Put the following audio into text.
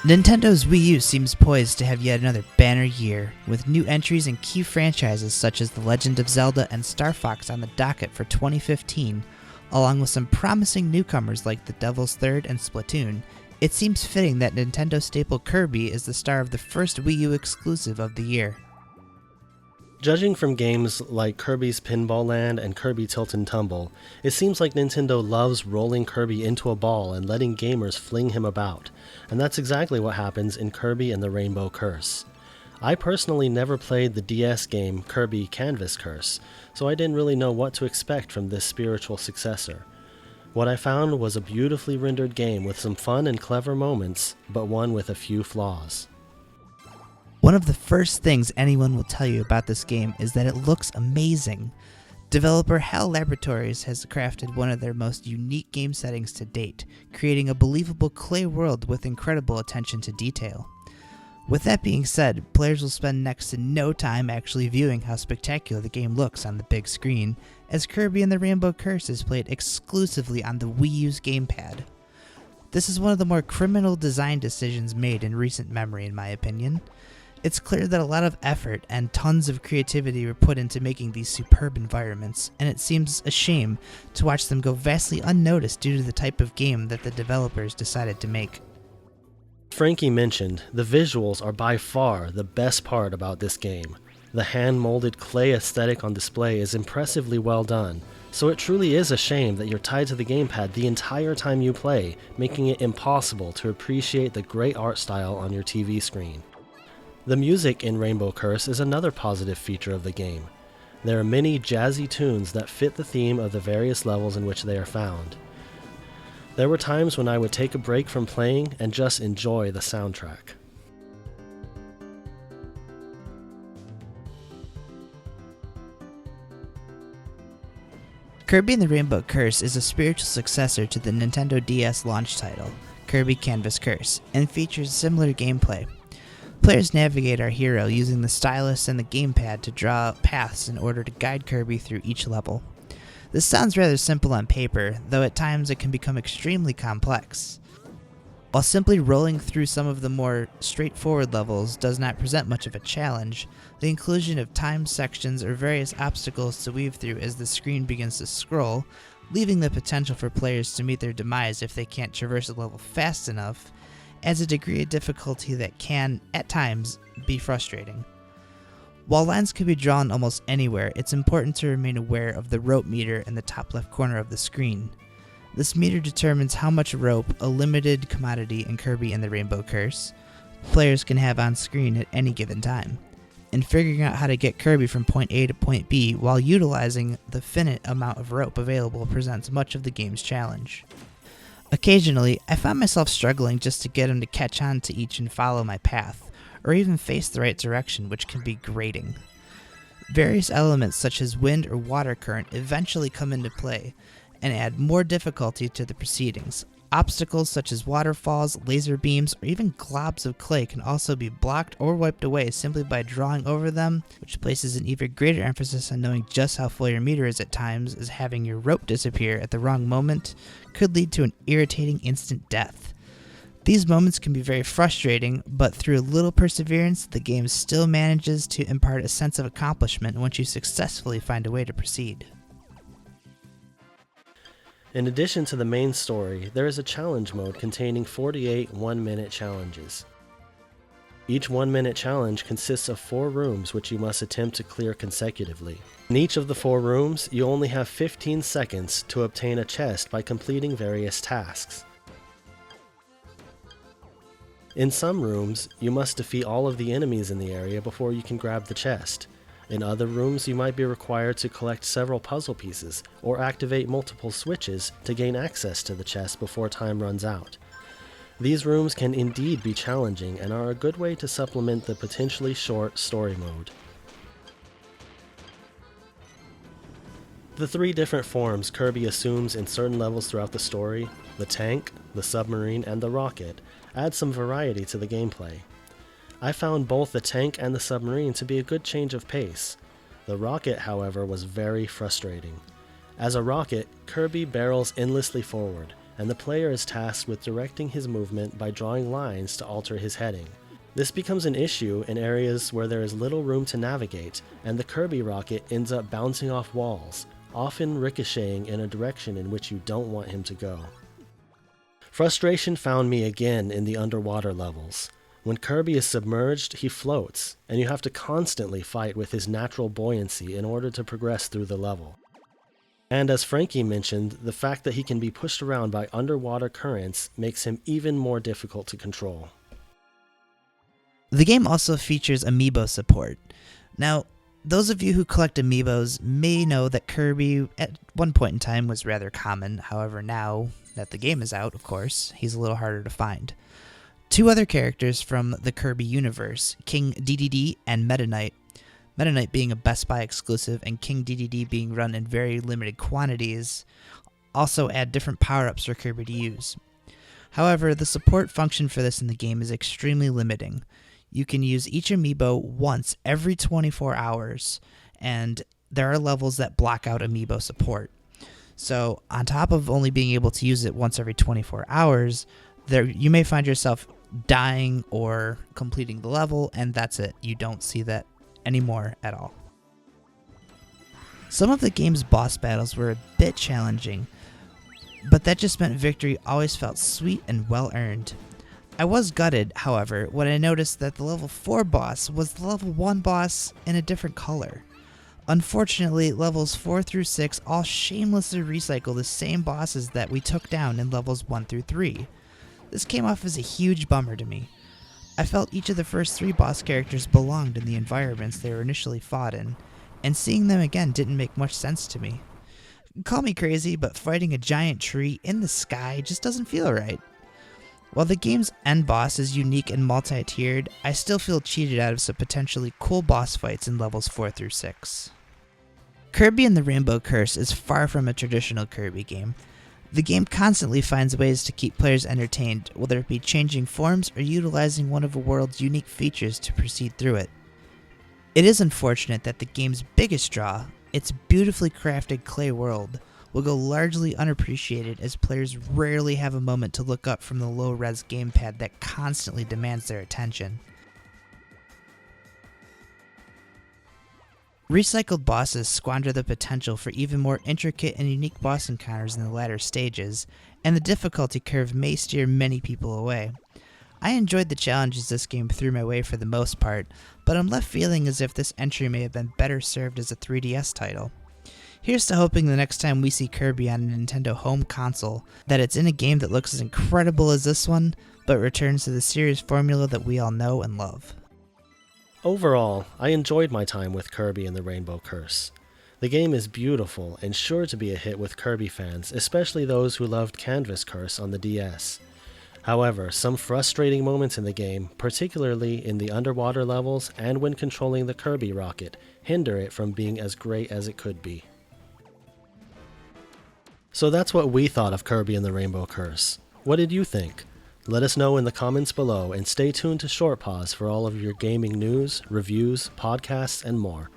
Nintendo's Wii U seems poised to have yet another banner year, with new entries in key franchises such as The Legend of Zelda and Star Fox on the docket for 2015, along with some promising newcomers like The Devil's Third and Splatoon. It seems fitting that Nintendo staple Kirby is the star of the first Wii U exclusive of the year. Judging from games like Kirby's Pinball Land and Kirby Tilt and Tumble, it seems like Nintendo loves rolling Kirby into a ball and letting gamers fling him about, and that's exactly what happens in Kirby and the Rainbow Curse. I personally never played the DS game Kirby Canvas Curse, so I didn't really know what to expect from this spiritual successor. What I found was a beautifully rendered game with some fun and clever moments, but one with a few flaws. One of the first things anyone will tell you about this game is that it looks amazing. Developer HAL Laboratories has crafted one of their most unique game settings to date, creating a believable clay world with incredible attention to detail. With that being said, players will spend next to no time actually viewing how spectacular the game looks on the big screen, as Kirby and the Rainbow Curse is played exclusively on the Wii U's gamepad. This is one of the more criminal design decisions made in recent memory, in my opinion. It's clear that a lot of effort and tons of creativity were put into making these superb environments, and it seems a shame to watch them go vastly unnoticed due to the type of game that the developers decided to make. Frankie mentioned, the visuals are by far the best part about this game. The hand-molded clay aesthetic on display is impressively well done, so it truly is a shame that you're tied to the gamepad the entire time you play, making it impossible to appreciate the great art style on your TV screen. The music in Rainbow Curse is another positive feature of the game. There are many jazzy tunes that fit the theme of the various levels in which they are found. There were times when I would take a break from playing and just enjoy the soundtrack. Kirby and the Rainbow Curse is a spiritual successor to the Nintendo DS launch title, Kirby Canvas Curse, and features similar gameplay. Players navigate our hero using the stylus and the gamepad to draw paths in order to guide Kirby through each level. This sounds rather simple on paper, though at times it can become extremely complex. While simply rolling through some of the more straightforward levels does not present much of a challenge, the inclusion of timed sections or various obstacles to weave through as the screen begins to scroll, leaving the potential for players to meet their demise if they can't traverse a level fast enough, adds a degree of difficulty that can, at times, be frustrating. While lines can be drawn almost anywhere, it's important to remain aware of the rope meter in the top left corner of the screen. This meter determines how much rope, a limited commodity in Kirby and the Rainbow Curse, players can have on screen at any given time. And figuring out how to get Kirby from point A to point B while utilizing the finite amount of rope available presents much of the game's challenge. Occasionally, I found myself struggling just to get him to catch on to each and follow my path, or even face the right direction, which can be grating. Various elements such as wind or water current eventually come into play and add more difficulty to the proceedings. Obstacles such as waterfalls, laser beams, or even globs of clay can also be blocked or wiped away simply by drawing over them, which places an even greater emphasis on knowing just how full your meter is at times, as having your rope disappear at the wrong moment could lead to an irritating instant death. These moments can be very frustrating, but through a little perseverance, the game still manages to impart a sense of accomplishment once you successfully find a way to proceed. In addition to the main story, there is a challenge mode containing 48 one-minute challenges. Each one-minute challenge consists of 4 rooms which you must attempt to clear consecutively. In each of the 4 rooms, you only have 15 seconds to obtain a chest by completing various tasks. In some rooms, you must defeat all of the enemies in the area before you can grab the chest. In other rooms, you might be required to collect several puzzle pieces or activate multiple switches to gain access to the chest before time runs out. These rooms can indeed be challenging and are a good way to supplement the potentially short story mode. The 3 different forms Kirby assumes in certain levels throughout the story, the tank, the submarine, and the rocket, add some variety to the gameplay. I found both the tank and the submarine to be a good change of pace. The rocket, however, was very frustrating. As a rocket, Kirby barrels endlessly forward, and the player is tasked with directing his movement by drawing lines to alter his heading. This becomes an issue in areas where there is little room to navigate, and the Kirby rocket ends up bouncing off walls, often ricocheting in a direction in which you don't want him to go. Frustration found me again in the underwater levels. When Kirby is submerged, he floats, and you have to constantly fight with his natural buoyancy in order to progress through the level. And as Frankie mentioned, the fact that he can be pushed around by underwater currents makes him even more difficult to control. The game also features amiibo support. Now, those of you who collect amiibos may know that Kirby at one point in time was rather common. However, now that the game is out, of course, he's a little harder to find. Two other characters from the Kirby universe, King DDD and Meta Knight. Meta Knight being a Best Buy exclusive and King DDD being run in very limited quantities, also add different power-ups for Kirby to use. However, the support function for this in the game is extremely limiting. You can use each amiibo once every 24 hours, and there are levels that block out amiibo support. So, on top of only being able to use it once every 24 hours, you may find yourself dying or completing the level, and that's it. You don't see that anymore at all. Some of the game's boss battles were a bit challenging, but that just meant victory always felt sweet and well earned. I was gutted, however, when I noticed that the level 4 boss was the level 1 boss in a different color. Unfortunately, levels 4 through 6 all shamelessly recycle the same bosses that we took down in levels 1 through 3. This came off as a huge bummer to me. I felt each of the first 3 boss characters belonged in the environments they were initially fought in, and seeing them again didn't make much sense to me. Call me crazy, but fighting a giant tree in the sky just doesn't feel right. While the game's end boss is unique and multi-tiered, I still feel cheated out of some potentially cool boss fights in levels 4 through 6. Kirby and the Rainbow Curse is far from a traditional Kirby game. The game constantly finds ways to keep players entertained, whether it be changing forms or utilizing one of a world's unique features to proceed through it. It is unfortunate that the game's biggest draw, its beautifully crafted clay world, will go largely unappreciated as players rarely have a moment to look up from the low-res gamepad that constantly demands their attention. Recycled bosses squander the potential for even more intricate and unique boss encounters in the latter stages, and the difficulty curve may steer many people away. I enjoyed the challenges this game threw my way for the most part, but I'm left feeling as if this entry may have been better served as a 3DS title. Here's to hoping the next time we see Kirby on a Nintendo home console, that it's in a game that looks as incredible as this one, but returns to the series formula that we all know and love. Overall, I enjoyed my time with Kirby and the Rainbow Curse. The game is beautiful and sure to be a hit with Kirby fans, especially those who loved Canvas Curse on the DS. However, some frustrating moments in the game, particularly in the underwater levels and when controlling the Kirby rocket, hinder it from being as great as it could be. So that's what we thought of Kirby and the Rainbow Curse. What did you think? Let us know in the comments below, and stay tuned to Short Pause for all of your gaming news, reviews, podcasts, and more.